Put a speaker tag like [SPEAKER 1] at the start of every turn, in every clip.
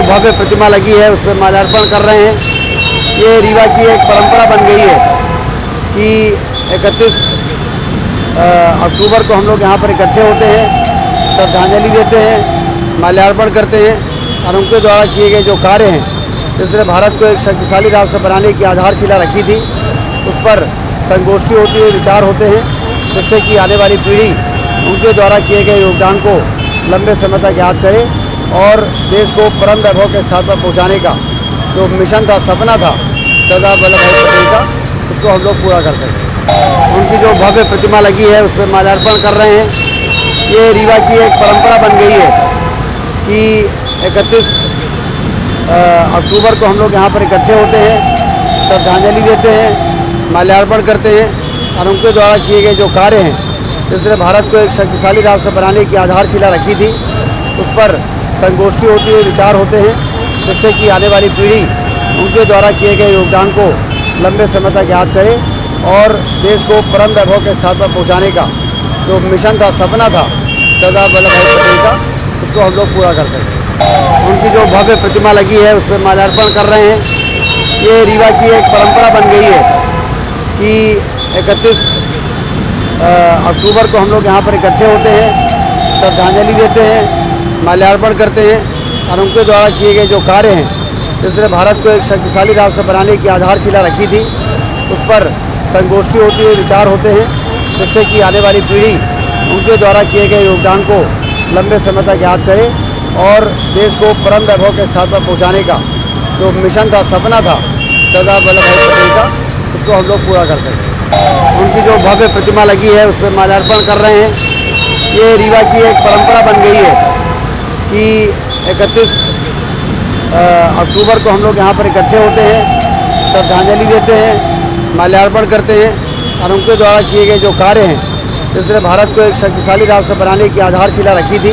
[SPEAKER 1] भव्य प्रतिमा लगी है उस पर माल्यार्पण कर रहे हैं। ये रीवा की एक परंपरा बन गई है कि 31 अक्टूबर को हम लोग यहाँ पर इकट्ठे होते हैं, श्रद्धांजलि देते हैं, माल्यार्पण करते हैं और उनके द्वारा किए गए जो कार्य हैं, जिसने भारत को एक शक्तिशाली राष्ट्र बनाने की आधारशिला रखी थी, उस पर संगोष्ठी होती है, विचार होते हैं, जिससे कि आने वाली पीढ़ी उनके द्वारा किए गए योगदान को लंबे समय तक याद करे और देश को परम वैभव के स्थान पर पहुँचाने का जो मिशन था, सपना था सरदार वल्लभ भाई पटेल का, उसको हम लोग पूरा कर सकें। उनकी जो भव्य प्रतिमा लगी है उस पर माल्यार्पण कर रहे हैं। ये रीवा की एक परंपरा बन गई है कि 31 अक्टूबर को हम लोग यहाँ पर इकट्ठे होते हैं, श्रद्धांजलि देते हैं, माल्यार्पण करते हैं और उनके द्वारा किए गए जो कार्य हैं, जिसने भारत को एक शक्तिशाली राष्ट्र बनाने की आधारशिला रखी थी, उस पर संगोष्ठी होती है, विचार होते हैं, जिससे कि आने वाली पीढ़ी उनके द्वारा किए गए योगदान को लंबे समय तक याद करे और देश को परम वैभव के स्थान पर पहुँचाने का जो मिशन था, सपना था सरदार वल्लभ भाई पटेल का, उसको हम लोग पूरा कर सकें। उनकी जो भव्य प्रतिमा लगी है उस पर माल्यार्पण कर रहे हैं। ये रीवा की एक परंपरा बन गई है कि 31 अक्टूबर को हम लोग यहाँ पर इकट्ठे होते हैं, श्रद्धांजलि देते हैं, माल्यार्पण करते हैं और उनके द्वारा किए गए जो कार्य हैं, जिसने भारत को एक शक्तिशाली राष्ट्र बनाने की आधारशिला रखी थी, उस पर संगोष्ठी होती है, विचार होते हैं, जिससे कि आने वाली पीढ़ी उनके द्वारा किए गए योगदान को लंबे समय तक याद करे और देश को परम वैभव के स्थान पर पहुँचाने का जो मिशन था, सपना था सरदार वल्लभ भाई पटेल का, उसको हम लोग पूरा कर सकें। उनकी जो भव्य प्रतिमा लगी है उस पर माल्यार्पण कर रहे हैं। ये रीवा की एक परंपरा बन गई है कि 31 अक्टूबर को हम लोग यहाँ पर इकट्ठे होते हैं, श्रद्धांजलि देते हैं, माल्यार्पण करते हैं और उनके द्वारा किए गए जो कार्य हैं, जिसने भारत को एक शक्तिशाली राष्ट्र बनाने की आधारशिला रखी थी,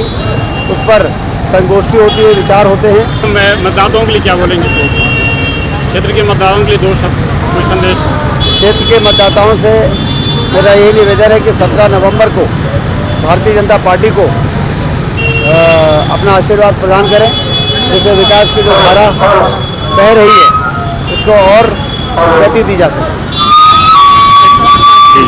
[SPEAKER 1] उस पर संगोष्ठी होती है, विचार होते हैं।
[SPEAKER 2] मैं मतदाताओं के लिए क्या बोलेंगे? क्षेत्र के मतदाताओं के लिए दो शब्द, कोई संदेश?
[SPEAKER 1] क्षेत्र के मतदाताओं से मेरा यही निवेदन है कि 17 नवंबर को भारतीय जनता पार्टी को अपना आशीर्वाद प्रदान करें, जिससे विकास की जो धारा बह रही है उसको और गति दी जा सके।